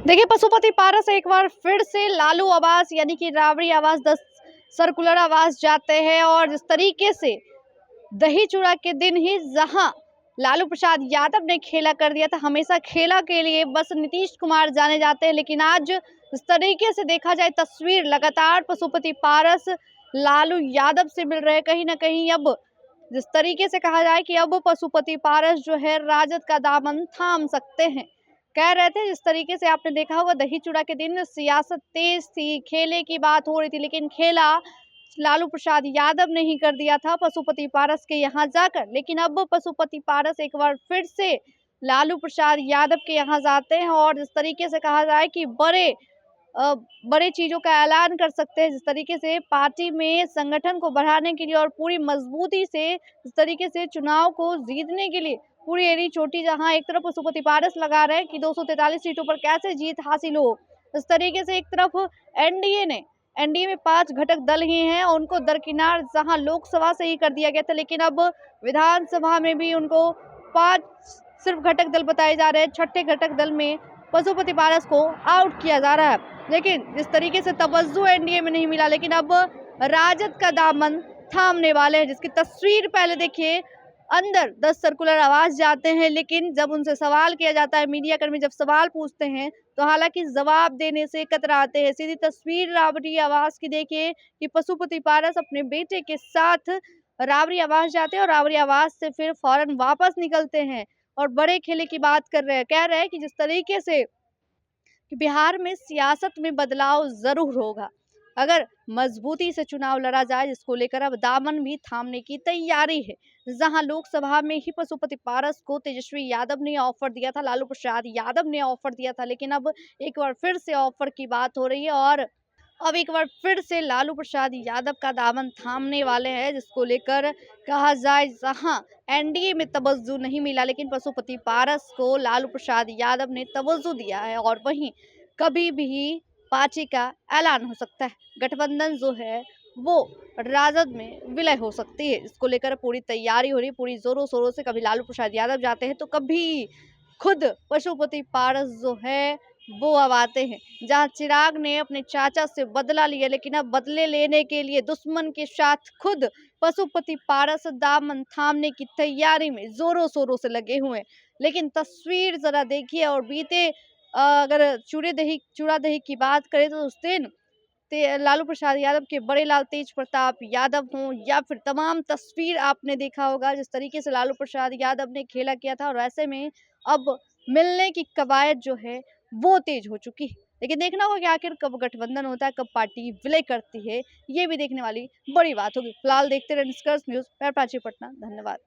देखिए, पशुपति पारस एक बार फिर से लालू आवास यानी कि राबड़ी आवास 10 सर्कुलर आवास जाते हैं और जिस तरीके से दही चूड़ा के दिन ही जहां लालू प्रसाद यादव ने खेला कर दिया था, हमेशा खेला के लिए बस नीतीश कुमार जाने जाते हैं, लेकिन आज इस तरीके से देखा जाए तस्वीर लगातार पशुपति पारस लालू यादव से मिल रहे हैं। कहीं ना कहीं अब जिस तरीके से कहा जाए कि अब पशुपति पारस जो है राजद का दामन थाम सकते हैं। कह रहे थे जिस तरीके से आपने देखा होगा दही चूड़ा के दिन सियासत तेज थी, खेले की बात हो रही थी, लेकिन खेला लालू प्रसाद यादव ने ही कर दिया था पशुपति पारस के यहाँ जाकर। लेकिन अब पशुपति पारस एक बार फिर से लालू प्रसाद यादव के यहाँ जाते हैं और जिस तरीके से कहा जाए कि बड़े चीजों का ऐलान कर सकते हैं, जिस तरीके से पार्टी में संगठन को बढ़ाने के लिए और पूरी मजबूती से जिस तरीके से चुनाव को जीतने के लिए पूरी एड़ी चोटी, जहां एक तरफ पशुपति पारस लगा रहे हैं कि 243 सीटों पर कैसे जीत हासिल हो। इस तरीके से एक तरफ एनडीए में 5 घटक दल ही हैं, उनको दरकिनार जहां लोकसभा से ही कर दिया गया था, लेकिन अब विधानसभा में भी उनको 5 सिर्फ घटक दल बताए जा रहे हैं। छठे घटक दल में पशुपति पारस को आउट किया जा रहा है। लेकिन जिस तरीके से तवज्जो एनडीए में नहीं मिला, लेकिन अब राजद का दामन थामने वाले हैं, जिसकी तस्वीर पहले देखिए। अंदर 10 सर्कुलर आवास जाते हैं, लेकिन जब उनसे सवाल किया जाता है, मीडिया कर्मी जब सवाल पूछते हैं तो हालांकि जवाब देने से कतराते हैं। सीधी तस्वीर राबड़ी आवास की देखिए कि पशुपति पारस अपने बेटे के साथ राबड़ी आवास जाते हैं और राबड़ी आवास से फिर फौरन वापस निकलते हैं और बड़े खेले की बात कर रहे हैं। कह रहे हैं कि जिस तरीके से कि बिहार में सियासत में बदलाव जरूर होगा अगर मजबूती से चुनाव लड़ा जाए, जिसको लेकर अब दामन भी थामने की तैयारी है। जहां लोकसभा में ही पशुपति पारस को तेजस्वी यादव ने ऑफर दिया था, लालू प्रसाद यादव ने ऑफर दिया था, लेकिन अब एक बार फिर से ऑफर की बात हो रही है और अब एक बार फिर से लालू प्रसाद यादव का दामन थामने वाले हैं, जिसको लेकर कहा जाए जहां एनडीए में तवज्जो नहीं मिला, लेकिन पशुपति पारस को लालू प्रसाद यादव ने तवज्जो दिया है और वहीं कभी भी पार्टी का ऐलान हो सकता है। गठबंधन जो है वो राजद में विलय हो सकती है, इसको लेकर पूरी तैयारी हो रही है, पूरी जोरों शोरों से। कभी लालू प्रसाद यादव जाते हैं तो कभी खुद पशुपति पारस जो है वो अब आते हैं। जहां चिराग ने अपने चाचा से बदला लिया, लेकिन अब बदले लेने के लिए दुश्मन के साथ खुद पशुपति पारस दामन थामने की तैयारी में जोरों शोरों से लगे हुए हैं। लेकिन तस्वीर जरा देखिए और बीते अगर चूड़ा दही की बात करें तो उस दिन लालू प्रसाद यादव के बड़े लाल तेज प्रताप यादव हों या फिर तमाम तस्वीर आपने देखा होगा जिस तरीके से लालू प्रसाद यादव ने खेला किया था, और ऐसे में अब मिलने की कवायद जो है वो तेज हो चुकी है। लेकिन देखना होगा कि आखिर कब गठबंधन होता है, कब पार्टी विलय करती है, ये भी देखने वाली बड़ी बात होगी। फिलहाल देखते रहे निष्कर्ष न्यूज। मैं प्राची पटना, धन्यवाद।